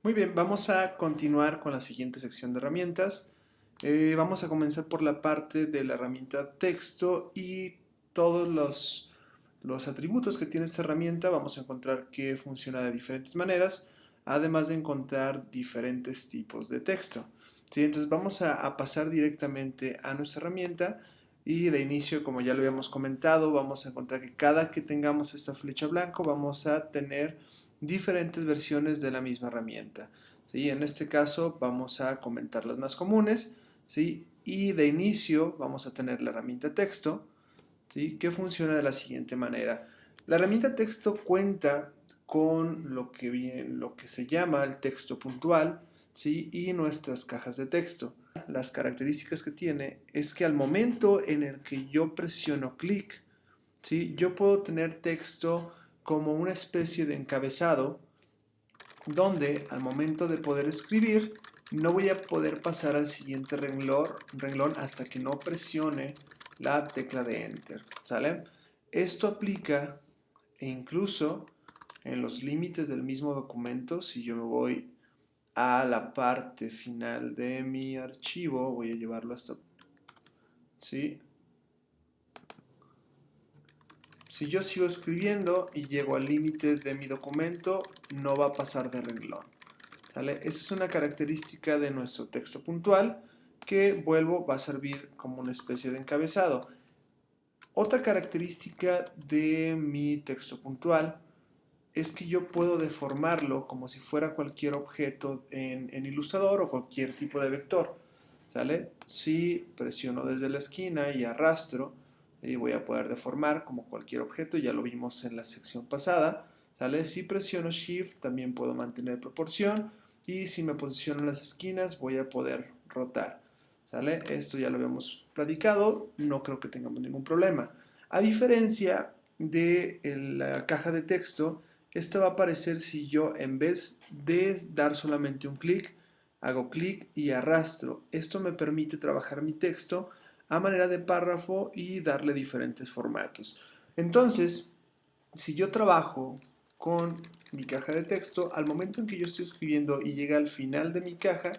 Muy bien, vamos a continuar con la siguiente sección de herramientas. Vamos a comenzar por la parte de la herramienta texto y todos los atributos que tiene esta herramienta. Vamos a encontrar que funciona de diferentes maneras, además de encontrar diferentes tipos de texto. ¿Sí? Entonces vamos a pasar directamente a nuestra herramienta y de inicio, como ya lo habíamos comentado, vamos a encontrar que cada que tengamos esta flecha blanca vamos a tener diferentes versiones de la misma herramienta. ¿Sí? En este caso vamos a comentar las más comunes, ¿sí? Y de inicio vamos a tener la herramienta texto, ¿sí? Que funciona de la siguiente manera. La herramienta texto cuenta con lo que se llama el texto puntual, ¿sí? Y nuestras cajas de texto. Las características que tiene es que al momento en el que yo presiono clic, ¿sí? Yo puedo tener texto como una especie de encabezado donde al momento de poder escribir no voy a poder pasar al siguiente renglón hasta que no presione la tecla de Enter, ¿sale? Esto aplica e incluso en los límites del mismo documento. Si yo me voy a la parte final de mi archivo, voy a llevarlo hasta, ¿sí? Si yo sigo escribiendo y llego al límite de mi documento, no va a pasar de renglón, ¿sale? Esa es una característica de nuestro texto puntual que, vuelvo, va a servir como una especie de encabezado. Otra característica de mi texto puntual es que yo puedo deformarlo como si fuera cualquier objeto en Illustrator o cualquier tipo de vector, ¿sale? Si presiono desde la esquina y arrastro, y voy a poder deformar como cualquier objeto, ya lo vimos en la sección pasada, ¿sale? Si presiono Shift también puedo mantener proporción, y si me posiciono en las esquinas voy a poder rotar, ¿sale? Esto ya lo habíamos platicado, no creo que tengamos ningún problema. A diferencia de la caja de texto, esta va a aparecer si yo, en vez de dar solamente un clic, hago clic y arrastro. Esto me permite trabajar mi texto a manera de párrafo y darle diferentes formatos. Entonces, si yo trabajo con mi caja de texto, al momento en que yo estoy escribiendo y llega al final de mi caja,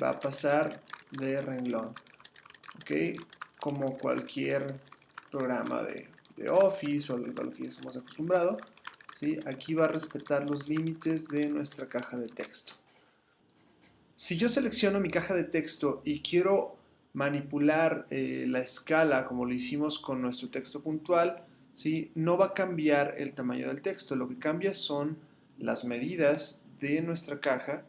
va a pasar de renglón, ¿ok? Como cualquier programa de Office o a lo que ya estamos acostumbrados, ¿sí? Aquí va a respetar los límites de nuestra caja de texto. Si yo selecciono mi caja de texto y quiero manipular la escala como lo hicimos con nuestro texto puntual, ¿sí? No va a cambiar el tamaño del texto, lo que cambia son las medidas de nuestra caja,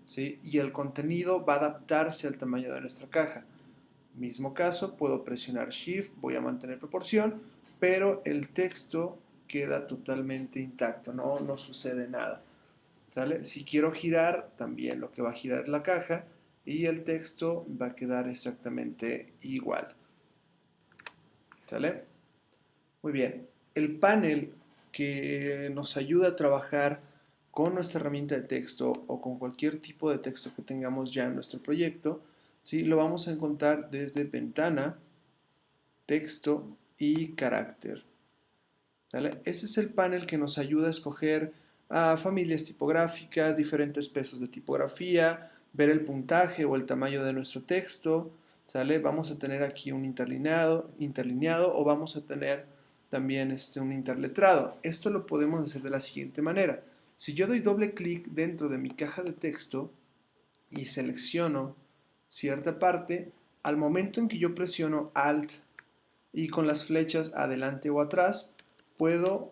¿sí? Y el contenido va a adaptarse al tamaño de nuestra caja. Mismo caso, puedo presionar Shift, voy a mantener proporción, pero el texto queda totalmente intacto, no sucede nada, ¿sale? Si quiero girar, también lo que va a girar es la caja y el texto va a quedar exactamente igual, ¿sale? Muy bien, el panel que nos ayuda a trabajar con nuestra herramienta de texto o con cualquier tipo de texto que tengamos ya en nuestro proyecto, ¿sí? Lo vamos a encontrar desde ventana, texto y carácter, ¿sale? Ese es el panel que nos ayuda a escoger familias tipográficas, diferentes pesos de tipografía, ver el puntaje o el tamaño de nuestro texto, ¿sale? Vamos a tener aquí un interlineado o vamos a tener también un interletrado. Esto lo podemos hacer de la siguiente manera. Si yo doy doble clic dentro de mi caja de texto y selecciono cierta parte, al momento en que yo presiono Alt y con las flechas adelante o atrás, puedo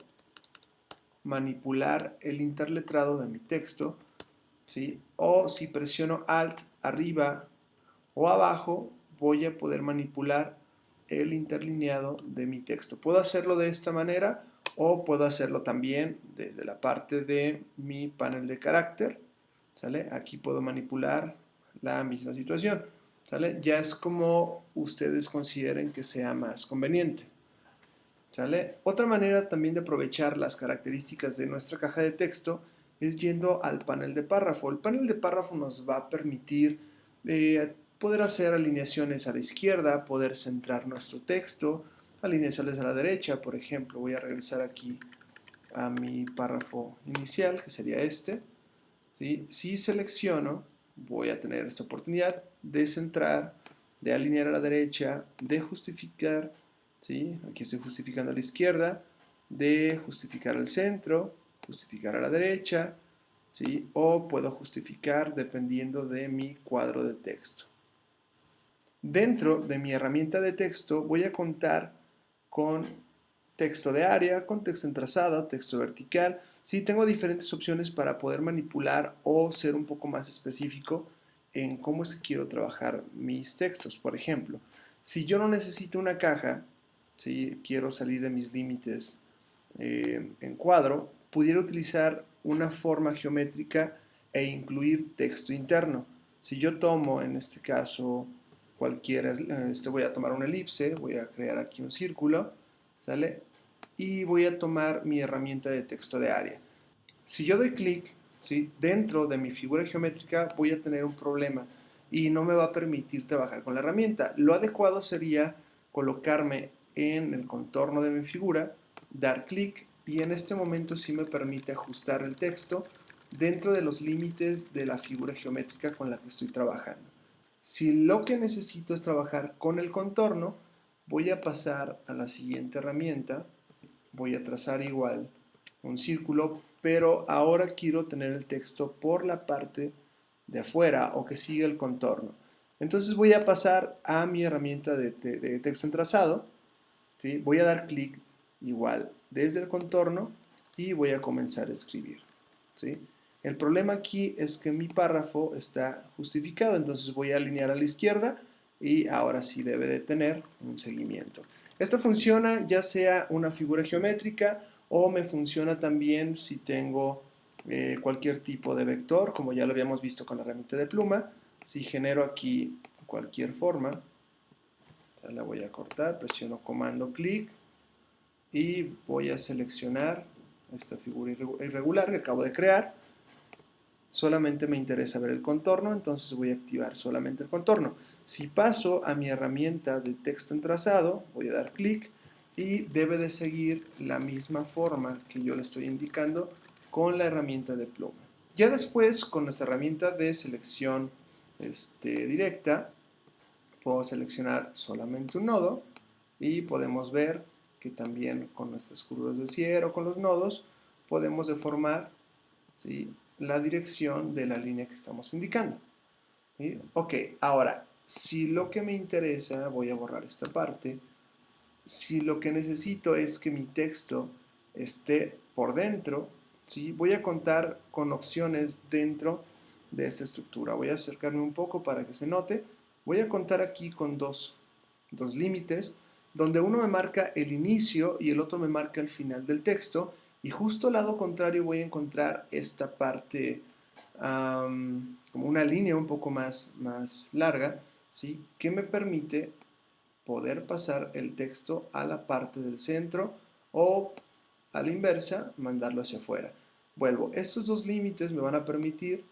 manipular el interletrado de mi texto, ¿sí? O si presiono Alt arriba o abajo, voy a poder manipular el interlineado de mi texto. Puedo hacerlo de esta manera o puedo hacerlo también desde la parte de mi panel de carácter, ¿sale? Aquí puedo manipular la misma situación, ¿sale? Ya es como ustedes consideren que sea más conveniente, ¿sale? Otra manera también de aprovechar las características de nuestra caja de texto es yendo al panel de párrafo. El panel de párrafo nos va a permitir poder hacer alineaciones a la izquierda, poder centrar nuestro texto, alineaciones a la derecha. Por ejemplo, voy a regresar aquí a mi párrafo inicial, que sería este, ¿sí? Si selecciono, voy a tener esta oportunidad de centrar, de alinear a la derecha, de justificar, ¿sí? Aquí estoy justificando a la izquierda, de justificar al centro, justificar a la derecha, ¿sí? O puedo justificar dependiendo de mi cuadro de texto. Dentro de mi herramienta de texto voy a contar con texto de área, con texto en trazado, texto vertical. Sí, tengo diferentes opciones para poder manipular o ser un poco más específico en cómo es que quiero trabajar mis textos. Por ejemplo, si yo no necesito una caja, si quiero salir de mis límites en cuadro, pudiera utilizar una forma geométrica e incluir texto interno. Si yo tomo, en este caso, cualquiera, voy a tomar una elipse, voy a crear aquí un círculo, ¿sale? Y voy a tomar mi herramienta de texto de área. Si yo doy clic, ¿sí? Dentro de mi figura geométrica voy a tener un problema y no me va a permitir trabajar con la herramienta. Lo adecuado sería colocarme en el contorno de mi figura, dar clic y en este momento sí me permite ajustar el texto dentro de los límites de la figura geométrica con la que estoy trabajando. Si lo que necesito es trabajar con el contorno, voy a pasar a la siguiente herramienta, voy a trazar igual un círculo, pero ahora quiero tener el texto por la parte de afuera o que siga el contorno. Entonces voy a pasar a mi herramienta de texto en trazado, ¿sí? Voy a dar clic igual desde el contorno y voy a comenzar a escribir, ¿sí? El problema aquí es que mi párrafo está justificado, entonces voy a alinear a la izquierda y ahora sí debe de tener un seguimiento. Esto funciona ya sea una figura geométrica o me funciona también si tengo cualquier tipo de vector, como ya lo habíamos visto con la herramienta de pluma. Si genero aquí cualquier forma, la voy a cortar, presiono comando clic y voy a seleccionar esta figura irregular que acabo de crear. Solamente me interesa ver el contorno, entonces voy a activar solamente el contorno. Si paso a mi herramienta de texto en trazado, voy a dar clic y debe de seguir la misma forma que yo le estoy indicando con la herramienta de pluma. Ya después, con nuestra herramienta de selección directa, puedo seleccionar solamente un nodo y podemos ver que también con nuestras curvas de Bezier o con los nodos podemos deformar, ¿sí?, la dirección de la línea que estamos indicando. ¿Sí? Ok, ahora, si lo que me interesa, voy a borrar esta parte, si lo que necesito es que mi texto esté por dentro, ¿sí?, voy a contar con opciones dentro de esta estructura. Voy a acercarme un poco para que se note. Voy a contar aquí con dos límites, donde uno me marca el inicio y el otro me marca el final del texto, y justo al lado contrario voy a encontrar esta parte, como una línea un poco más larga, ¿sí?, que me permite poder pasar el texto a la parte del centro o a la inversa, mandarlo hacia afuera. Vuelvo, estos dos límites me van a permitir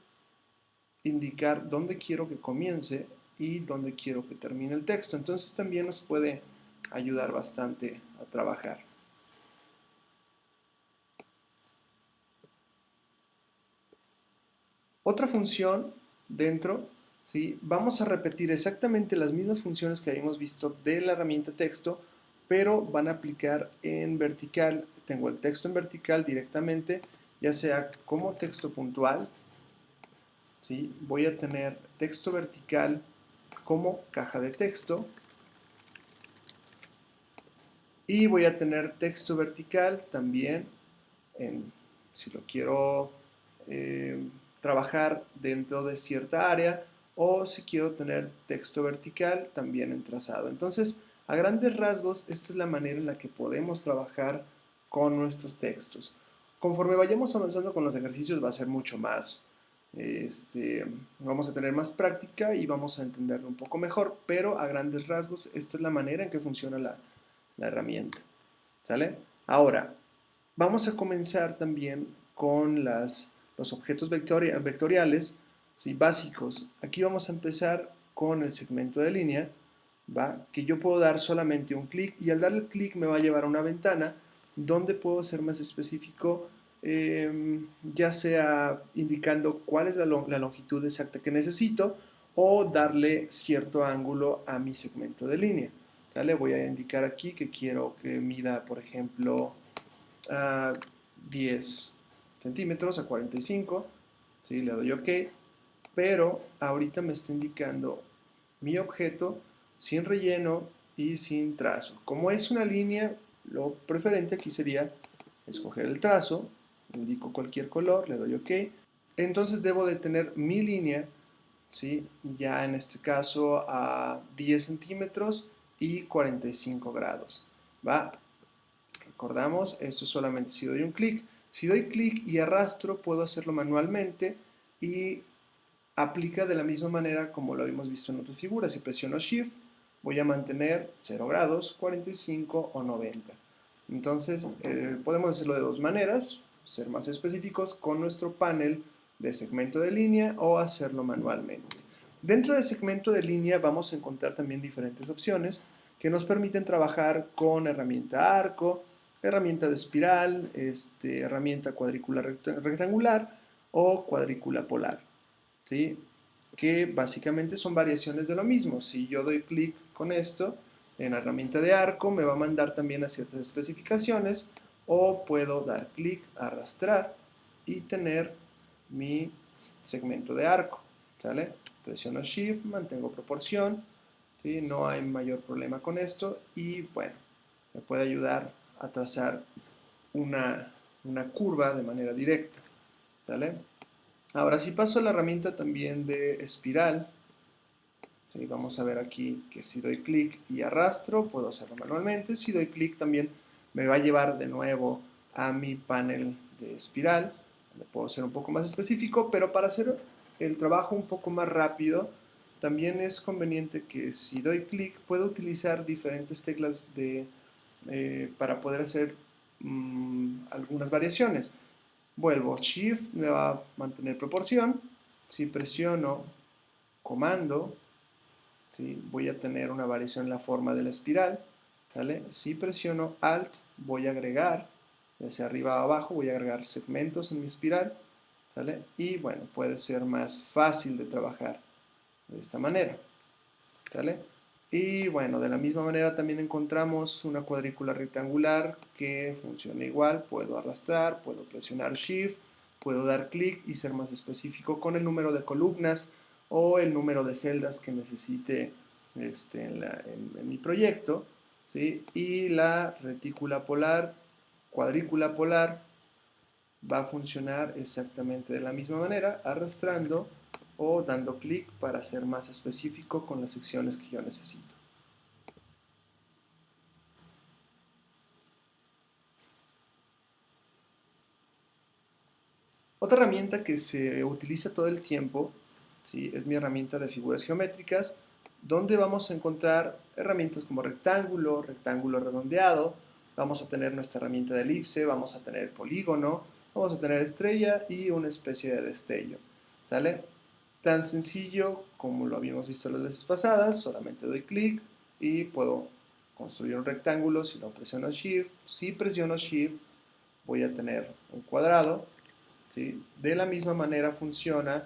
indicar dónde quiero que comience y dónde quiero que termine el texto. Entonces también nos puede ayudar bastante a trabajar. Otra función dentro, ¿sí?, vamos a repetir exactamente las mismas funciones que habíamos visto de la herramienta texto, pero van a aplicar en vertical. Tengo el texto en vertical directamente, ya sea como texto puntual, ¿sí?, voy a tener texto vertical como caja de texto y voy a tener texto vertical también si lo quiero trabajar dentro de cierta área o si quiero tener texto vertical también en trazado. Entonces, a grandes rasgos, esta es la manera en la que podemos trabajar con nuestros textos. Conforme vayamos avanzando con los ejercicios va a ser mucho más, vamos a tener más práctica y vamos a entenderlo un poco mejor, pero a grandes rasgos esta es la manera en que funciona la herramienta. ¿Sale? Ahora, vamos a comenzar también con los objetos vectoriales, ¿sí?, básicos. Aquí vamos a empezar con el segmento de línea, ¿va?, que yo puedo dar solamente un clic y al darle clic me va a llevar a una ventana donde puedo ser más específico ya sea indicando cuál es la longitud exacta que necesito o darle cierto ángulo a mi segmento de línea. ¿Sale? Voy a indicar aquí que quiero que mida, por ejemplo, a 10 centímetros a 45, ¿sí? Le doy OK, pero ahorita me está indicando mi objeto sin relleno y sin trazo. Como es una línea, lo preferente aquí sería escoger el trazo, indico cualquier color, le doy OK. Entonces debo de tener mi línea, ¿sí? Ya en este caso a 10 centímetros y 45 grados. ¿Va? Recordamos, esto solamente si doy un clic. Si doy clic y arrastro, puedo hacerlo manualmente y aplica de la misma manera como lo habíamos visto en otras figuras. Si presiono Shift, voy a mantener 0 grados, 45 o 90. Entonces, podemos hacerlo de dos maneras, ser más específicos con nuestro panel de segmento de línea o hacerlo manualmente. Dentro del segmento de línea vamos a encontrar también diferentes opciones que nos permiten trabajar con herramienta arco, herramienta de espiral, herramienta cuadrícula rectangular o cuadrícula polar, ¿sí? Que básicamente son variaciones de lo mismo. Si yo doy clic con esto en la herramienta de arco, me va a mandar también a ciertas especificaciones, o puedo dar clic, arrastrar y tener mi segmento de arco, ¿sale? Presiono Shift, mantengo proporción, ¿sí? No hay mayor problema con esto y bueno, me puede ayudar a trazar una curva de manera directa, ¿sale? Ahora si paso a la herramienta también de espiral, ¿sí? Vamos a ver aquí que si doy clic y arrastro, puedo hacerlo manualmente. Si doy clic también me va a llevar de nuevo a mi panel de espiral, donde puedo ser un poco más específico, pero para hacer el trabajo un poco más rápido, también es conveniente que si doy clic puedo utilizar diferentes teclas para poder hacer algunas variaciones. Vuelvo Shift, me va a mantener proporción. Si presiono comando, ¿sí? Voy a tener una variación en la forma de la espiral, ¿sale? Si presiono Alt, voy a agregar, ya sea arriba o abajo, voy a agregar segmentos en mi espiral, ¿sale? Y bueno, puede ser más fácil de trabajar de esta manera, ¿sale? Y bueno, de la misma manera también encontramos una cuadrícula rectangular que funciona igual. Puedo arrastrar, puedo presionar Shift, puedo dar clic y ser más específico con el número de columnas o el número de celdas que necesite en mi proyecto, ¿sí? Y la retícula polar, cuadrícula polar, va a funcionar exactamente de la misma manera, arrastrando o dando clic para ser más específico con las secciones que yo necesito. Otra herramienta que se utiliza todo el tiempo, ¿sí? Es mi herramienta de figuras geométricas, donde vamos a encontrar herramientas como rectángulo, rectángulo redondeado, vamos a tener nuestra herramienta de elipse, vamos a tener polígono, vamos a tener estrella y una especie de destello, ¿sale? Tan sencillo como lo habíamos visto las veces pasadas, solamente doy clic y puedo construir un rectángulo si lo presiono Shift. Si presiono Shift voy a tener un cuadrado, ¿sí? De la misma manera funciona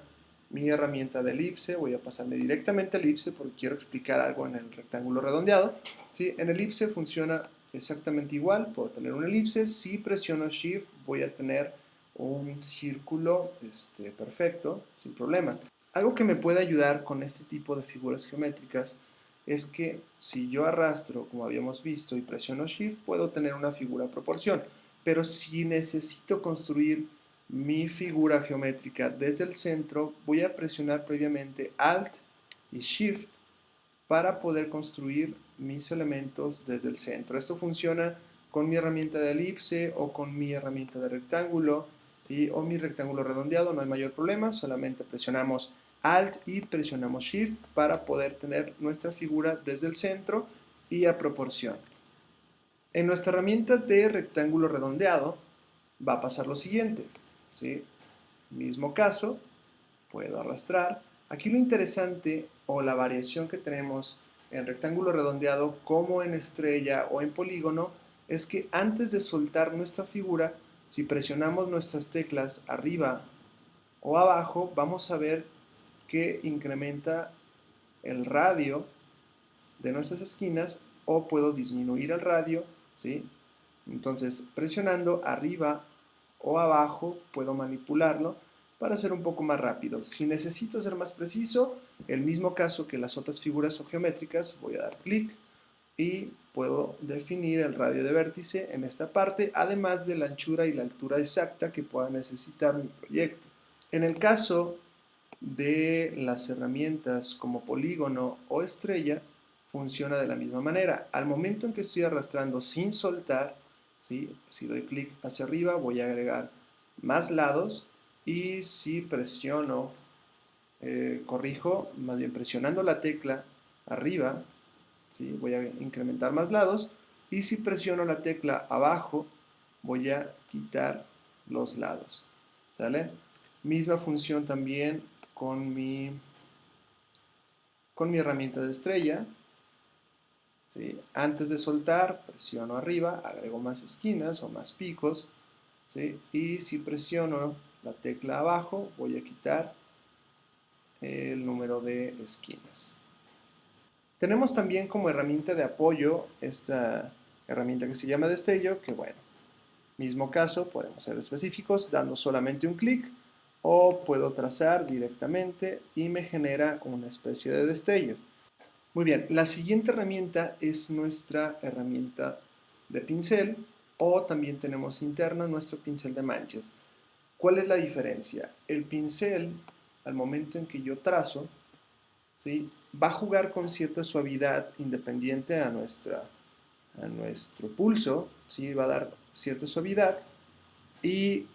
mi herramienta de elipse. Voy a pasarme directamente a elipse porque quiero explicar algo en el rectángulo redondeado, ¿sí? En elipse funciona exactamente igual. Puedo tener un elipse. Si presiono Shift voy a tener un círculo perfecto, sin problemas. Algo que me puede ayudar con este tipo de figuras geométricas es que si yo arrastro, como habíamos visto, y presiono Shift, puedo tener una figura proporción. Pero si necesito construir mi figura geométrica desde el centro, voy a presionar previamente Alt y Shift para poder construir mis elementos desde el centro. Esto funciona con mi herramienta de elipse o con mi herramienta de rectángulo, ¿sí? O mi rectángulo redondeado, no hay mayor problema, solamente presionamos Alt y presionamos Shift para poder tener nuestra figura desde el centro y a proporción. En nuestra herramienta de rectángulo redondeado va a pasar lo siguiente, ¿sí? Mismo caso, puedo arrastrar. Aquí lo interesante o la variación que tenemos en rectángulo redondeado como en estrella o en polígono es que antes de soltar nuestra figura Si presionamos nuestras teclas arriba o abajo, vamos a ver que incrementa el radio de nuestras esquinas, o puedo disminuir el radio, ¿sí? Entonces, presionando arriba o abajo, puedo manipularlo para ser un poco más rápido. Si necesito ser más preciso, el mismo caso que las otras figuras geométricas, voy a dar clic y puedo definir el radio de vértice en esta parte, además de la anchura y la altura exacta que pueda necesitar mi proyecto. En el caso de las herramientas como polígono o estrella, funciona de la misma manera. Al momento en que estoy arrastrando sin soltar, ¿sí? Si doy clic hacia arriba, voy a agregar más lados, y si presiono, corrijo, más bien presionando la tecla arriba, ¿sí? Voy a incrementar más lados, y si presiono la tecla abajo, voy a quitar los lados, ¿sale? Misma función también con mi herramienta de estrella, ¿sí? Antes de soltar, presiono arriba, agrego más esquinas o más picos, ¿sí? Y si presiono la tecla abajo, voy a quitar el número de esquinas. Tenemos también como herramienta de apoyo esta herramienta que se llama destello, que bueno, mismo caso, podemos ser específicos dando solamente un clic, o puedo trazar directamente y me genera una especie de destello. Muy bien, la siguiente herramienta es nuestra herramienta de pincel, o también tenemos interno nuestro pincel de manchas. ¿Cuál es la diferencia? El pincel, al momento en que yo trazo, ¿sí? Va a jugar con cierta suavidad independiente a nuestro pulso, ¿sí? Va a dar cierta suavidad, y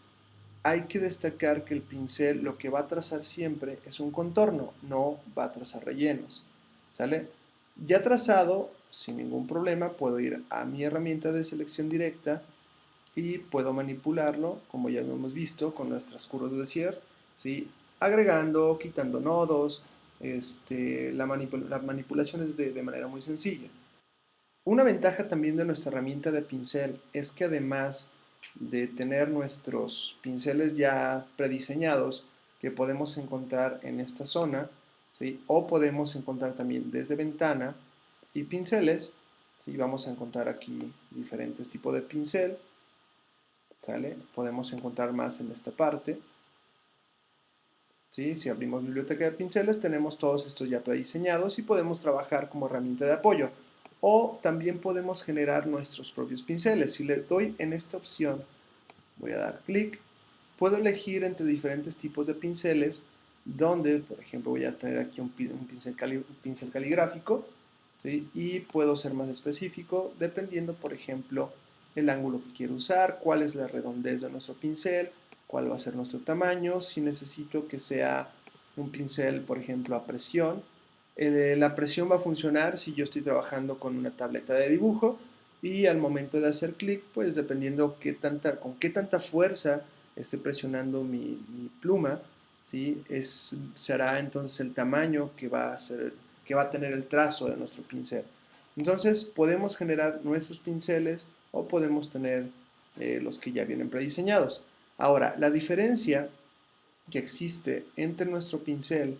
hay que destacar que el pincel lo que va a trazar siempre es un contorno, no va a trazar rellenos, ¿sale? Ya trazado, sin ningún problema, puedo ir a mi herramienta de selección directa y puedo manipularlo, como ya lo hemos visto, con nuestras curvas de Bezier, ¿sí? Agregando, quitando nodos, la manipulación es de manera muy sencilla. Una ventaja también de nuestra herramienta de pincel es que además de tener nuestros pinceles ya prediseñados que podemos encontrar en esta zona, ¿sí? O podemos encontrar también desde ventana y pinceles, ¿sí? Vamos a encontrar aquí diferentes tipos de pincel, ¿sale? Podemos encontrar más en esta parte, ¿sí? Si abrimos biblioteca de pinceles, tenemos todos estos ya prediseñados y podemos trabajar como herramienta de apoyo. O también podemos generar nuestros propios pinceles. Si le doy en esta opción, voy a dar clic, puedo elegir entre diferentes tipos de pinceles, donde, por ejemplo, voy a tener aquí un pincel caligráfico, ¿sí? Y puedo ser más específico dependiendo, por ejemplo, el ángulo que quiero usar, cuál es la redondez de nuestro pincel, cuál va a ser nuestro tamaño, si necesito que sea un pincel, por ejemplo, a presión. La presión va a funcionar si yo estoy trabajando con una tableta de dibujo, y al momento de hacer clic, pues dependiendo con qué tanta fuerza esté presionando mi pluma, ¿sí? Será entonces el tamaño que va a tener el trazo de nuestro pincel. Entonces podemos generar nuestros pinceles, o podemos tener los que ya vienen prediseñados. Ahora, la diferencia que existe entre nuestro pincel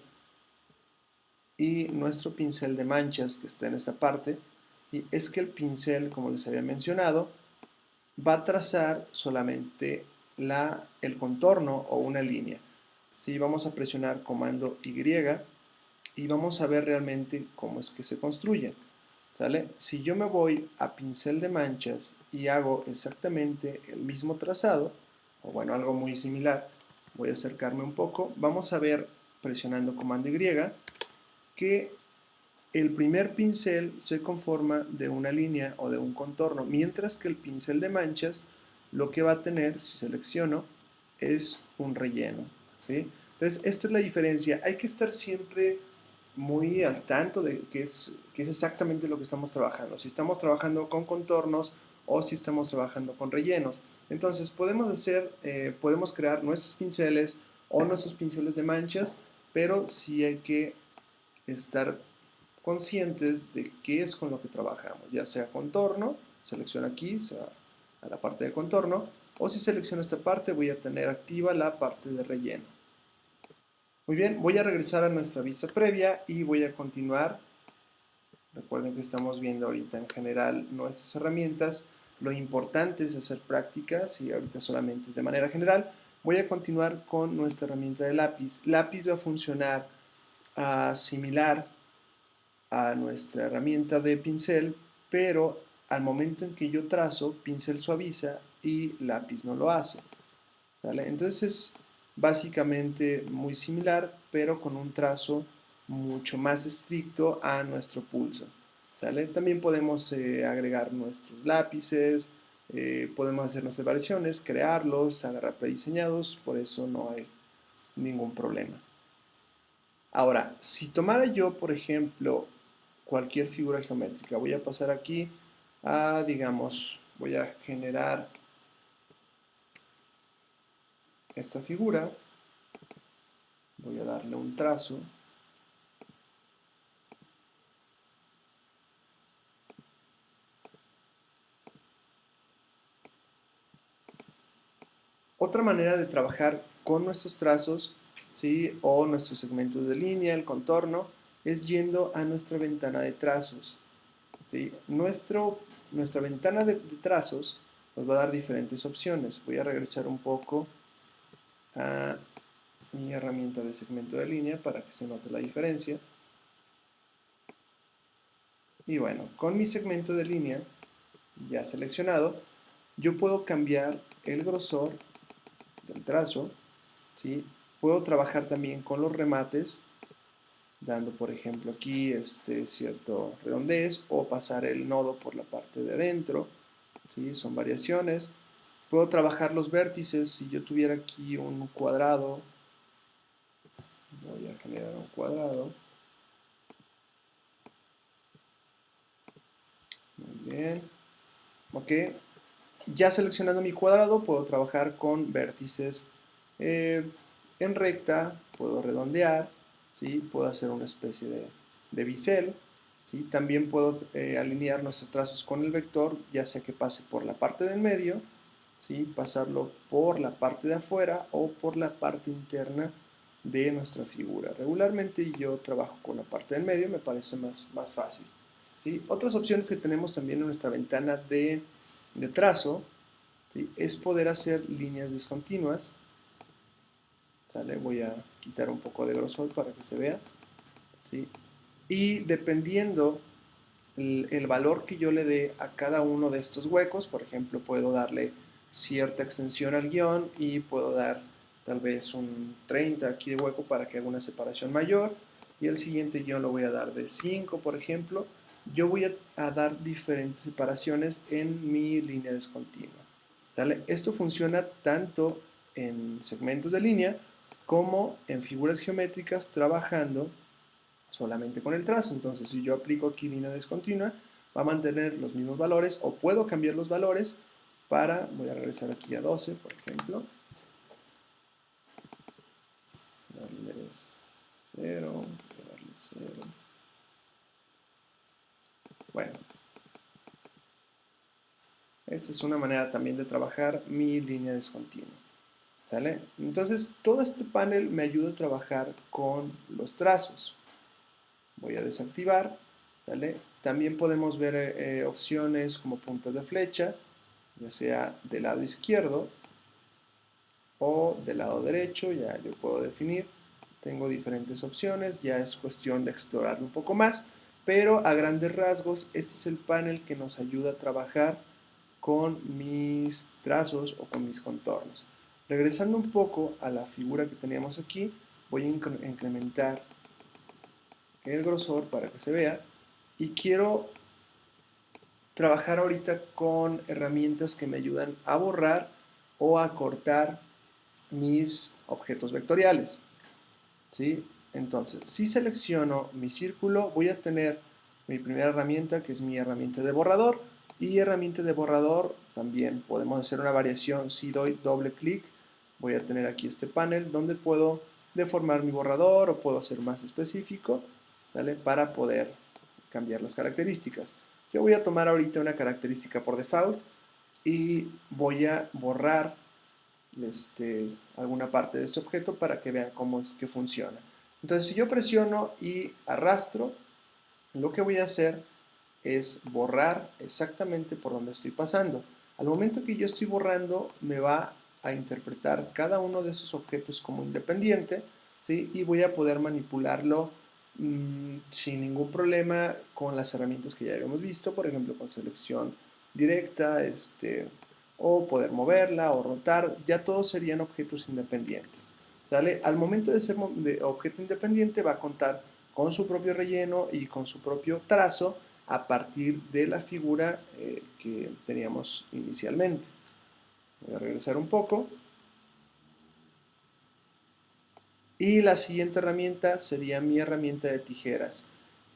y nuestro pincel de manchas, que está en esta parte, y es que el pincel, como les había mencionado, va a trazar solamente el contorno o una línea. ¿Sí? Vamos a presionar comando Y y vamos a ver realmente cómo es que se construyen, ¿sale? Si yo me voy a pincel de manchas y hago exactamente el mismo trazado, o bueno, algo muy similar, voy a acercarme un poco, vamos a ver, presionando comando Y, que el primer pincel se conforma de una línea o de un contorno, mientras que el pincel de manchas lo que va a tener, si selecciono, es un relleno, ¿sí? Entonces, esta es la diferencia. Hay que estar siempre muy al tanto de qué es exactamente lo que estamos trabajando. Si estamos trabajando con contornos o si estamos trabajando con rellenos. Entonces, podemos crear nuestros pinceles o nuestros pinceles de manchas, pero sí hay que estar conscientes de qué es con lo que trabajamos, ya sea contorno, selecciono aquí, se va a la parte de contorno, o si selecciono esta parte voy a tener activa la parte de relleno. Muy bien, voy a regresar a nuestra vista previa y voy a continuar. Recuerden que estamos viendo ahorita en general nuestras herramientas. Lo importante es hacer prácticas y ahorita solamente es de manera general. Voy a continuar con nuestra herramienta de lápiz. Lápiz va a funcionar similar a nuestra herramienta de pincel, pero al momento en que yo trazo, pincel suaviza y lápiz no lo hace. ¿Vale? Entonces, básicamente muy similar, pero con un trazo mucho más estricto a nuestro pulso. ¿Sale? También podemos agregar nuestros lápices, podemos hacer nuestras variaciones, crearlos, agarrar prediseñados, por eso no hay ningún problema. Ahora, si tomara yo, por ejemplo, cualquier figura geométrica, voy a pasar aquí a, digamos, voy a generar esta figura, voy a darle un trazo, otra manera de trabajar con nuestros trazos, ¿sí? O nuestros segmentos de línea, el contorno, es yendo a nuestra ventana de trazos, ¿sí? Nuestra ventana de trazos nos va a dar diferentes opciones. Voy a regresar un poco a mi herramienta de segmento de línea para que se note la diferencia. Y bueno, con mi segmento de línea ya seleccionado, yo puedo cambiar el grosor del trazo, ¿sí? Puedo trabajar también con los remates, dando por ejemplo aquí cierto redondez o pasar el nodo por la parte de adentro, ¿sí? Son variaciones. Puedo trabajar los vértices. Si yo tuviera aquí un cuadrado, voy a generar un cuadrado. Muy bien. Ok. Ya seleccionando mi cuadrado, puedo trabajar con vértices en recta, puedo redondear, ¿sí? Puedo hacer una especie de bisel, ¿sí? También puedo alinear nuestros trazos con el vector, ya sea que pase por la parte del medio, ¿sí? Pasarlo por la parte de afuera o por la parte interna de nuestra figura. Regularmente yo trabajo con la parte del medio, me parece más fácil, ¿sí? Otras opciones que tenemos también en nuestra ventana de trazo, ¿sí? Es poder hacer líneas discontinuas. ¿Sale? Voy a quitar un poco de grosor para que se vea, ¿sí? Y dependiendo el valor que yo le dé a cada uno de estos huecos, por ejemplo, puedo darle cierta extensión al guión y puedo dar tal vez un 30 aquí de hueco para que haga una separación mayor, y el siguiente guión lo voy a dar de 5, por ejemplo. Yo voy a dar diferentes separaciones en mi línea discontinua, ¿sale? Esto funciona tanto en segmentos de línea como en figuras geométricas trabajando solamente con el trazo. Entonces, si yo aplico aquí línea discontinua, va a mantener los mismos valores, o puedo cambiar los valores para, voy a regresar aquí a 12, por ejemplo, darle 0, darle 0. Bueno, esta es una manera también de trabajar mi línea discontinua, ¿sale? Entonces, todo este panel me ayuda a trabajar con los trazos. Voy a desactivar, ¿vale? También podemos ver opciones como puntas de flecha, ya sea del lado izquierdo o del lado derecho, ya yo puedo definir. Tengo diferentes opciones, ya es cuestión de explorarlo un poco más, pero a grandes rasgos este es el panel que nos ayuda a trabajar con mis trazos o con mis contornos. Regresando un poco a la figura que teníamos aquí, voy a incrementar el grosor para que se vea, y quiero trabajar ahorita con herramientas que me ayudan a borrar o a cortar mis objetos vectoriales, ¿sí? Entonces, si selecciono mi círculo, voy a tener mi primera herramienta, que es mi herramienta de borrador, y herramienta de borrador también podemos hacer una variación. Si doy doble clic, voy a tener aquí este panel donde puedo deformar mi borrador o puedo ser más específico, ¿sale? Para poder cambiar las características. Yo voy a tomar ahorita una característica por default, y voy a borrar alguna parte de este objeto para que vean cómo es que funciona. Entonces, si yo presiono y arrastro, lo que voy a hacer es borrar exactamente por donde estoy pasando. Al momento que yo estoy borrando, me va a interpretar cada uno de esos objetos como independiente, ¿sí? Y voy a poder manipularlo sin ningún problema con las herramientas que ya habíamos visto, por ejemplo, con selección directa, o poder moverla o rotar, ya todos serían objetos independientes. ¿Sale? Al momento de ser objeto independiente va a contar con su propio relleno y con su propio trazo a partir de la figura que teníamos inicialmente. Voy a regresar un poco. Y la siguiente herramienta sería mi herramienta de tijeras.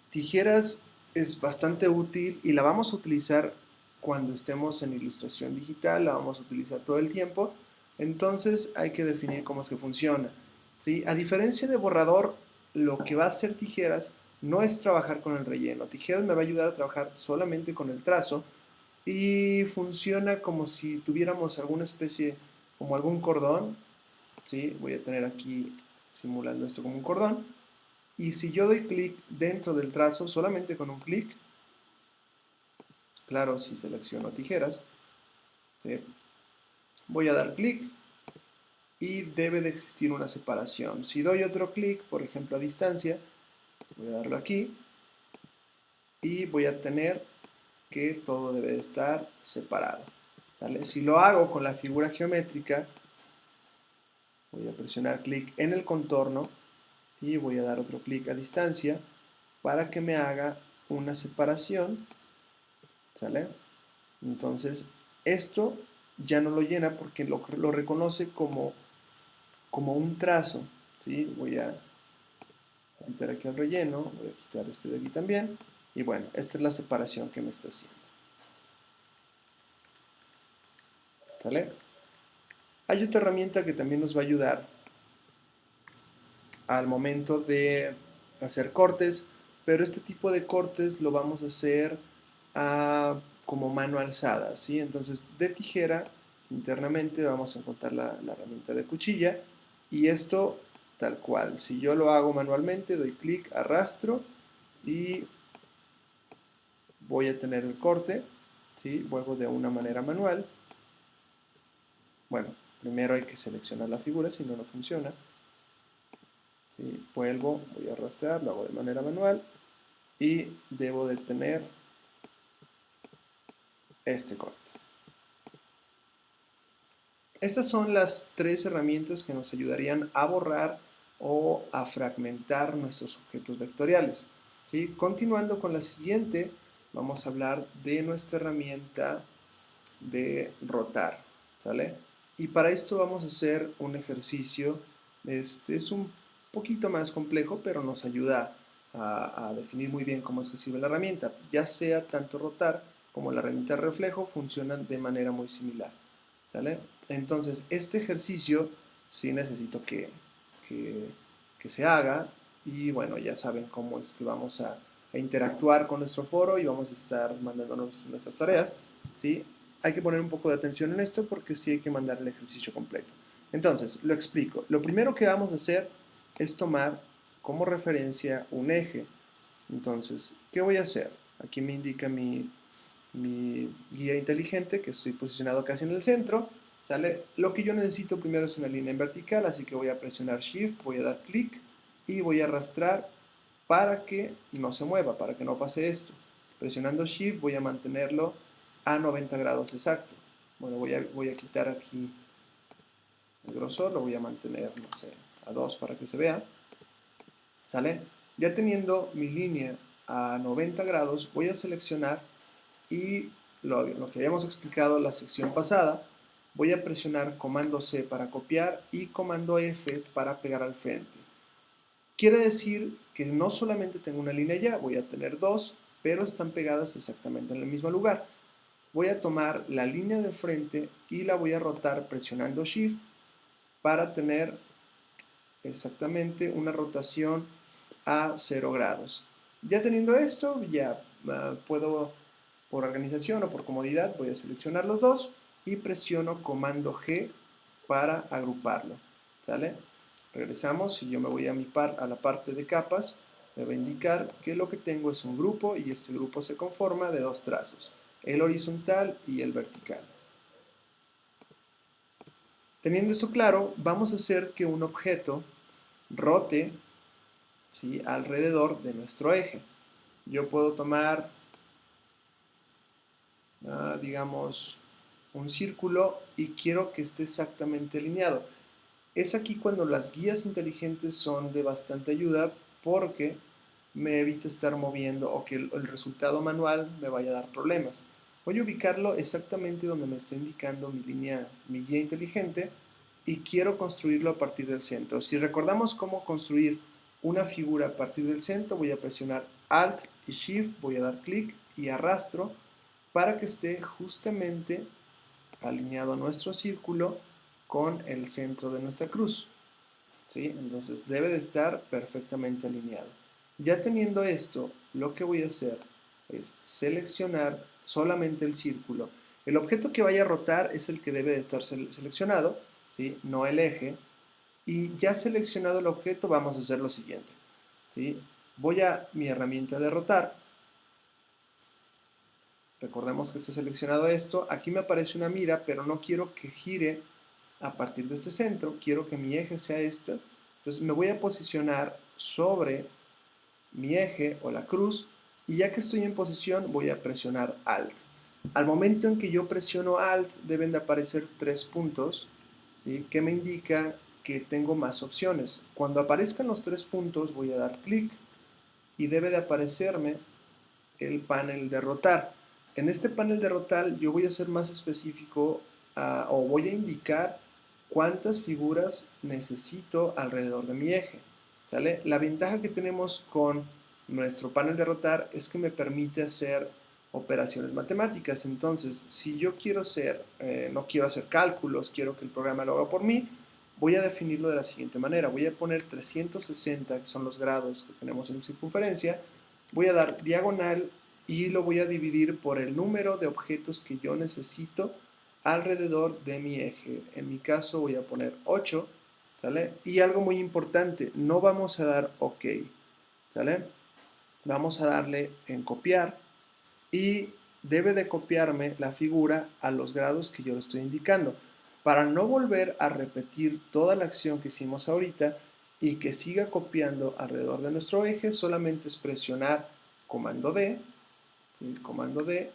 Tijeras es bastante útil y la vamos a utilizar cuando estemos en ilustración digital, la vamos a utilizar todo el tiempo. Entonces hay que definir cómo es que funciona, ¿sí? A diferencia de borrador, lo que va a hacer tijeras no es trabajar con el relleno. Tijeras me va a ayudar a trabajar solamente con el trazo y funciona como si tuviéramos alguna especie, como algún cordón, ¿sí? Voy a tener aquí simulando esto como un cordón. Y si yo doy clic dentro del trazo, solamente con un clic, claro, si selecciono tijeras, ¿sí? Voy a dar clic y debe de existir una separación. Si doy otro clic, por ejemplo a distancia, voy a darlo aquí y voy a tener que todo debe de estar separado, ¿sale? Si lo hago con la figura geométrica, voy a presionar clic en el contorno y voy a dar otro clic a distancia para que me haga una separación, ¿sale? Entonces, esto ya no lo llena porque lo reconoce como un trazo, ¿sí? Voy a quitar aquí el relleno, voy a quitar este de aquí también, y bueno, esta es la separación que me está haciendo, ¿sale? Hay otra herramienta que también nos va a ayudar al momento de hacer cortes, pero este tipo de cortes lo vamos a hacer como mano alzada, ¿sí? Entonces, de tijera, internamente vamos a encontrar la herramienta de cuchilla, y esto tal cual. Si yo lo hago manualmente, doy clic, arrastro, y voy a tener el corte, ¿sí? Vuelvo de una manera manual. Bueno, primero hay que seleccionar la figura, si no, no funciona. ¿Sí? Vuelvo, voy a arrastrar, lo hago de manera manual, y debo de tener este corte. Estas son las tres herramientas que nos ayudarían a borrar o a fragmentar nuestros objetos vectoriales, ¿sí? Continuando con la siguiente, vamos a hablar de nuestra herramienta de rotar, ¿sale? Y para esto vamos a hacer un ejercicio, es un poquito más complejo, pero nos ayuda a definir muy bien cómo es que sirve la herramienta. Ya sea tanto rotar como la herramienta de reflejo funcionan de manera muy similar, ¿sale? Entonces, este ejercicio sí necesito que, que se haga, y bueno, ya saben cómo es que vamos a interactuar con nuestro foro y vamos a estar mandándonos nuestras tareas, ¿sí? Hay que poner un poco de atención en esto porque sí hay que mandar el ejercicio completo. Entonces, lo explico. Lo primero que vamos a hacer es tomar como referencia un eje. Entonces, ¿qué voy a hacer? Aquí me indica mi guía inteligente que estoy posicionado casi en el centro, ¿sale? Lo que yo necesito primero es una línea en vertical, así que voy a presionar Shift, voy a dar clic y voy a arrastrar para que no se mueva, para que no pase esto. Presionando Shift voy a mantenerlo a 90 grados exacto. Bueno, voy a quitar aquí el grosor, lo voy a mantener, no sé, a 2 para que se vea, ¿sale? Ya teniendo mi línea a 90 grados, voy a seleccionar y lo que habíamos explicado en la sección pasada, voy a presionar comando C para copiar y comando F para pegar al frente. Quiere decir que no solamente tengo una línea ya, voy a tener dos, pero están pegadas exactamente en el mismo lugar. Voy a tomar la línea de frente y la voy a rotar presionando Shift para tener exactamente una rotación a 0 grados. Ya teniendo esto, ya puedo Por organización o por comodidad voy a seleccionar los dos y presiono comando G para agruparlo, ¿sale? Regresamos y yo me voy a la parte de capas, me va a indicar que lo que tengo es un grupo y este grupo se conforma de dos trazos, el horizontal y el vertical. Teniendo esto claro, vamos a hacer que un objeto rote, ¿sí?, alrededor de nuestro eje. Yo puedo tomar, digamos, un círculo y quiero que esté exactamente alineado. Es aquí cuando las guías inteligentes son de bastante ayuda porque me evita estar moviendo o que el resultado manual me vaya a dar problemas. Voy a ubicarlo exactamente donde me está indicando mi guía inteligente y quiero construirlo a partir del centro. Si recordamos cómo construir una figura a partir del centro, voy a presionar Alt y Shift, voy a dar clic y arrastro para que esté justamente alineado a nuestro círculo con el centro de nuestra cruz, ¿sí? Entonces debe de estar perfectamente alineado. Ya teniendo esto, lo que voy a hacer es seleccionar solamente el círculo. El objeto que vaya a rotar es el que debe de estar seleccionado, ¿sí?, no el eje. Y ya seleccionado el objeto, vamos a hacer lo siguiente, ¿sí? Voy a mi herramienta de rotar. Recordemos que está seleccionado esto. Aquí me aparece una mira, pero no quiero que gire a partir de este centro. Quiero que mi eje sea este. Entonces me voy a posicionar sobre mi eje o la cruz. Y ya que estoy en posición, voy a presionar Alt. Al momento en que yo presiono Alt, deben de aparecer 3 puntos, ¿sí?, que me indica que tengo más opciones. Cuando aparezcan los 3 puntos, voy a dar clic y debe de aparecerme el panel de rotar. En este panel de rotar yo voy a ser más específico o voy a indicar cuántas figuras necesito alrededor de mi eje, ¿sale? La ventaja que tenemos con nuestro panel de rotar es que me permite hacer operaciones matemáticas. Entonces, si yo quiero no quiero hacer cálculos, quiero que el programa lo haga por mí, voy a definirlo de la siguiente manera. Voy a poner 360, que son los grados que tenemos en circunferencia. Voy a dar diagonal y lo voy a dividir por el número de objetos que yo necesito alrededor de mi eje. En mi caso voy a poner 8, ¿sale? Y algo muy importante, no vamos a dar OK, ¿sale? Vamos a darle en copiar y debe de copiarme la figura a los grados que yo le estoy indicando. Para no volver a repetir toda la acción que hicimos ahorita y que siga copiando alrededor de nuestro eje, solamente es presionar comando D, ¿sí?, comando D,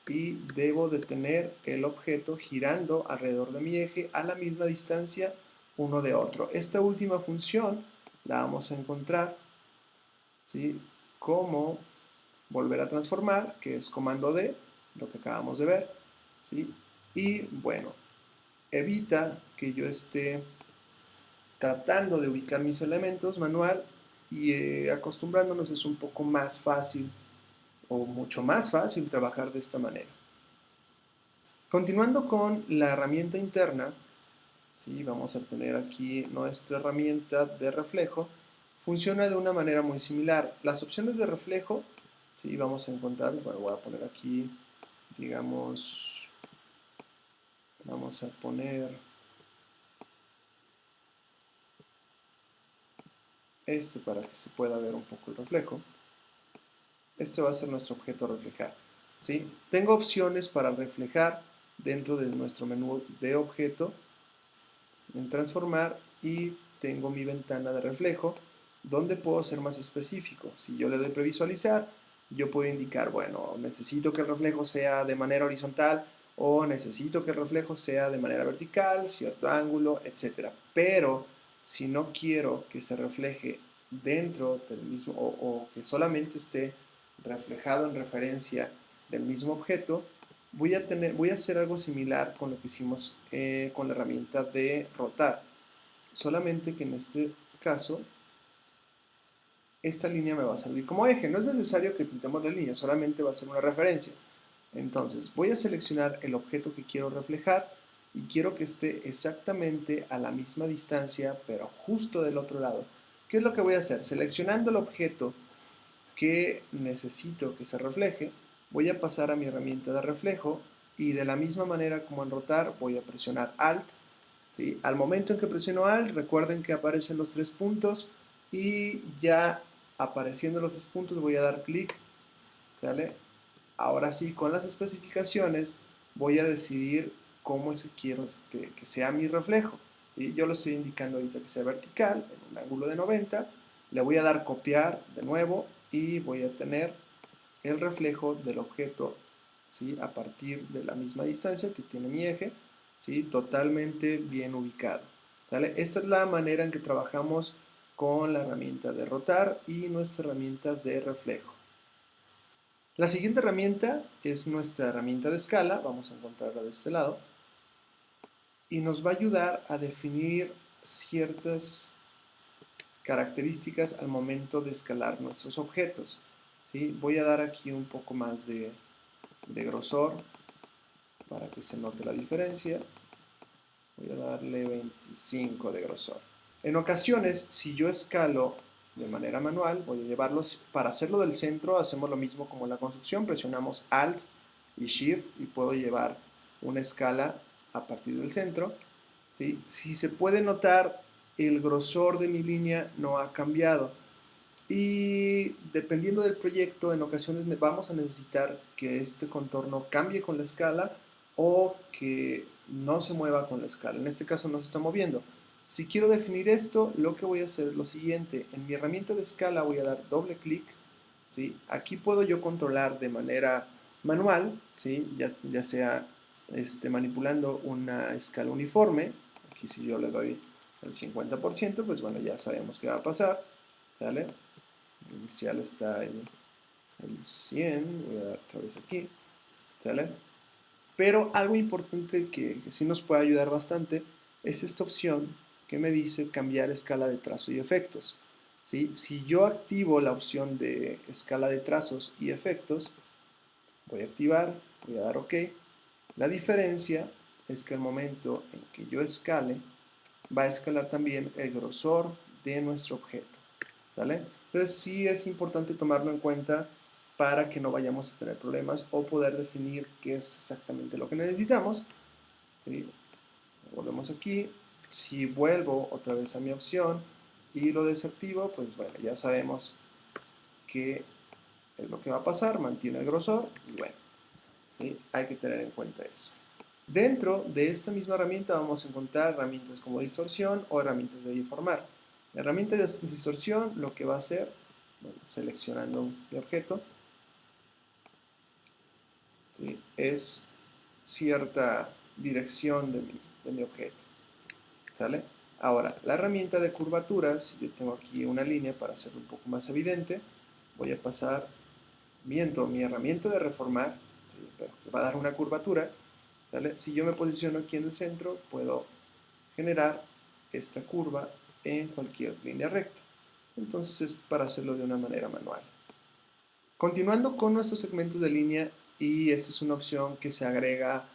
y debo de tener el objeto girando alrededor de mi eje a la misma distancia uno de otro. Esta última función la vamos a encontrar, ¿sí?, como volver a transformar, que es comando D, lo que acabamos de ver, ¿sí? Y bueno, evita que yo esté tratando de ubicar mis elementos manual y acostumbrándonos es un poco más fácil o mucho más fácil trabajar de esta manera. Continuando con la herramienta interna, ¿sí?, vamos a tener aquí nuestra herramienta de reflejo. Funciona de una manera muy similar. Las opciones de reflejo, ¿sí?, vamos a encontrar, bueno, voy a poner aquí, digamos, vamos a poner este para que se pueda ver un poco el reflejo. Este va a ser nuestro objeto a reflejar, ¿sí? Tengo opciones para reflejar dentro de nuestro menú de objeto, en transformar, y tengo mi ventana de reflejo donde puedo ser más específico. Si yo le doy previsualizar, yo puedo indicar, bueno, necesito que el reflejo sea de manera horizontal o necesito que el reflejo sea de manera vertical, cierto ángulo, etc. Pero si no quiero que se refleje dentro del mismo o que solamente esté reflejado en referencia del mismo objeto, voy a hacer algo similar con lo que hicimos con la herramienta de rotar. Solamente que en este caso, esta línea me va a servir como eje. No es necesario que pintemos la línea, solamente va a ser una referencia. Entonces, voy a seleccionar el objeto que quiero reflejar y quiero que esté exactamente a la misma distancia, pero justo del otro lado. ¿Qué es lo que voy a hacer? Seleccionando el objeto que necesito que se refleje, voy a pasar a mi herramienta de reflejo y de la misma manera como en rotar voy a presionar Alt, ¿sí? Al momento en que presiono Alt, recuerden que aparecen los 3 puntos y ya apareciendo los 3 puntos voy a dar clic, ¿sale? Ahora sí, con las especificaciones voy a decidir cómo es que quiero que sea mi reflejo, ¿sí? Yo lo estoy indicando ahorita que sea vertical, en un ángulo de 90, le voy a dar copiar de nuevo y voy a tener el reflejo del objeto, ¿sí? A partir de la misma distancia que tiene mi eje, ¿sí? Totalmente bien ubicado, ¿vale? Esta es la manera en que trabajamos con la herramienta de rotar y nuestra herramienta de reflejo. La siguiente herramienta es nuestra herramienta de escala, vamos a encontrarla de este lado, y nos va a ayudar a definir ciertas características al momento de escalar nuestros objetos, ¿sí? Voy a dar aquí un poco más de grosor para que se note la diferencia. Voy a darle 25 de grosor. En ocasiones, si yo escalo de manera manual, voy a llevarlos, para hacerlo del centro, hacemos lo mismo como en la construcción, presionamos Alt y Shift y puedo llevar una escala a partir del centro, ¿sí? Si se puede notar, el grosor de mi línea no ha cambiado. Y dependiendo del proyecto, en ocasiones vamos a necesitar que este contorno cambie con la escala o que no se mueva con la escala. En este caso no se está moviendo. Si quiero definir esto, lo que voy a hacer es lo siguiente. En mi herramienta de escala voy a dar doble clic, ¿sí? Aquí puedo yo controlar de manera manual, ¿sí? Ya sea manipulando una escala uniforme. Aquí si yo le doy el 50%, pues bueno, ya sabemos qué va a pasar, ¿sale? Inicial está en el 100, voy a dar otra vez aquí, ¿sale? Pero algo importante que sí nos puede ayudar bastante es esta opción que me dice cambiar escala de trazo y efectos, ¿sí? Si yo activo la opción de escala de trazos y efectos, voy a activar, voy a dar OK. La diferencia es que al momento en que yo escale, va a escalar también el grosor de nuestro objeto, ¿sale? Entonces sí es importante tomarlo en cuenta para que no vayamos a tener problemas o poder definir qué es exactamente lo que necesitamos, ¿sí? Volvemos aquí, si vuelvo otra vez a mi opción y lo desactivo, pues bueno, ya sabemos qué es lo que va a pasar, mantiene el grosor y bueno, ¿sí? Hay que tener en cuenta eso. Dentro de esta misma herramienta vamos a encontrar herramientas como distorsión o herramientas de deformar. La herramienta de distorsión lo que va a hacer, bueno, seleccionando mi objeto, ¿sí? Es cierta dirección de mi objeto, ¿sale? Ahora, la herramienta de curvaturas, yo tengo aquí una línea para hacerlo un poco más evidente, voy a pasar, viendo mi herramienta de reformar, ¿sí? Pero que va a dar una curvatura, ¿sale? Si yo me posiciono aquí en el centro, puedo generar esta curva en cualquier línea recta. Entonces es para hacerlo de una manera manual. Continuando con nuestros segmentos de línea, y esta es una opción que se agrega,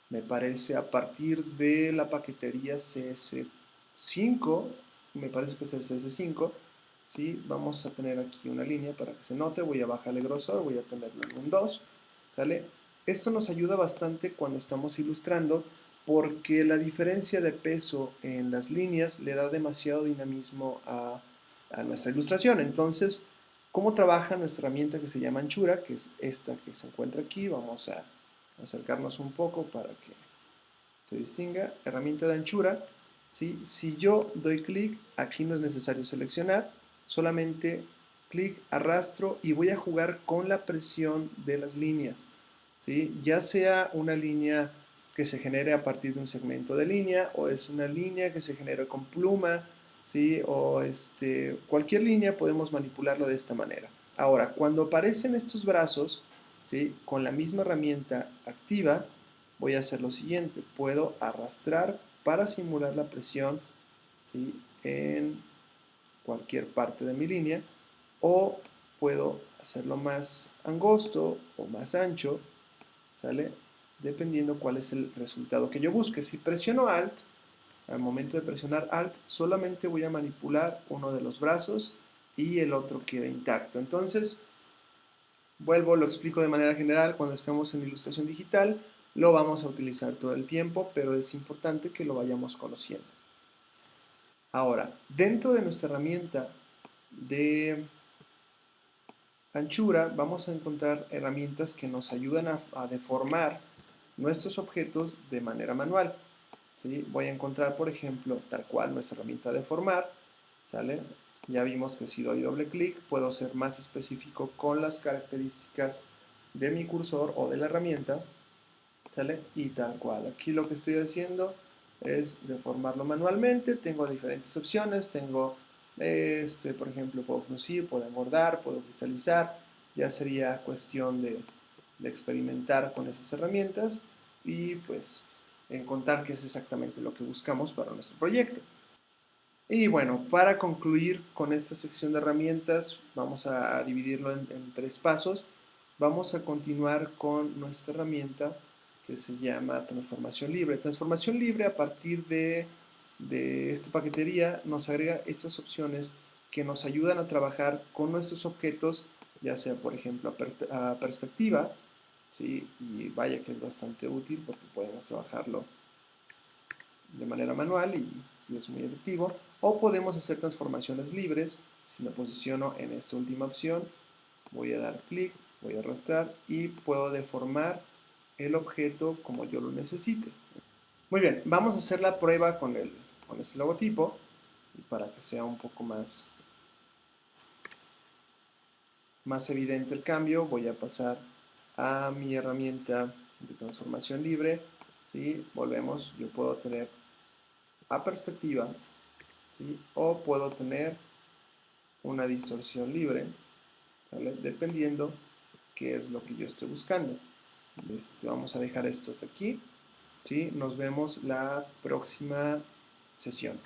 me parece, a partir de la paquetería CS5, me parece que es el CS5, ¿sí? Vamos a tener aquí una línea para que se note, voy a bajarle grosor, voy a tenerlo en un 2, ¿sale? Esto nos ayuda bastante cuando estamos ilustrando porque la diferencia de peso en las líneas le da demasiado dinamismo a nuestra ilustración. Entonces, ¿cómo trabaja nuestra herramienta que se llama anchura? Que es esta que se encuentra aquí. Vamos a acercarnos un poco para que se distinga. Herramienta de anchura. ¿Sí? Si yo doy clic, aquí no es necesario seleccionar, solamente clic, arrastro y voy a jugar con la presión de las líneas, ¿sí? Ya sea una línea que se genere a partir de un segmento de línea o es una línea que se genere con pluma, ¿sí? O cualquier línea podemos manipularlo de esta manera. Ahora, cuando aparecen estos brazos, ¿sí? Con la misma herramienta activa, voy a hacer lo siguiente, puedo arrastrar para simular la presión, ¿sí? En cualquier parte de mi línea o puedo hacerlo más angosto o más ancho, ¿sale? Dependiendo cuál es el resultado que yo busque. Si presiono Alt, al momento de presionar Alt, solamente voy a manipular uno de los brazos y el otro queda intacto. Entonces, Vuelvo, lo explico de manera general, cuando estemos en ilustración digital, lo vamos a utilizar todo el tiempo, pero es importante que lo vayamos conociendo. Ahora, dentro de nuestra herramienta de anchura, vamos a encontrar herramientas que nos ayudan a deformar nuestros objetos de manera manual. ¿Sí? Voy a encontrar, por ejemplo, tal cual nuestra herramienta de deformar, ¿sale? Ya vimos que si doy doble clic, puedo ser más específico con las características de mi cursor o de la herramienta, ¿sale? Y tal cual. Aquí lo que estoy haciendo es deformarlo manualmente. Tengo diferentes opciones. Tengo, por ejemplo, puedo fruncir, puedo engordar, puedo cristalizar. Ya sería cuestión de experimentar con esas herramientas y pues encontrar qué es exactamente lo que buscamos para nuestro proyecto. Y bueno, para concluir con esta sección de herramientas, vamos a dividirlo en tres pasos. Vamos a continuar con nuestra herramienta que se llama transformación libre. Transformación libre, a partir de esta paquetería, nos agrega estas opciones que nos ayudan a trabajar con nuestros objetos, ya sea por ejemplo a perspectiva, ¿sí? Y vaya que es bastante útil porque podemos trabajarlo de manera manual y es muy efectivo, o podemos hacer transformaciones libres. Si me posiciono en esta última opción, voy a dar clic, voy a arrastrar y puedo deformar el objeto como yo lo necesite. Muy bien, vamos a hacer la prueba con este logotipo y para que sea un poco más evidente el cambio, voy a pasar a mi herramienta de transformación libre. ¿Sí? Volvemos, yo puedo tener a perspectiva, ¿sí? O puedo tener una distorsión libre, ¿vale? Dependiendo qué es lo que yo estoy buscando. Vamos a dejar esto hasta aquí, ¿sí? Nos vemos la próxima sesión.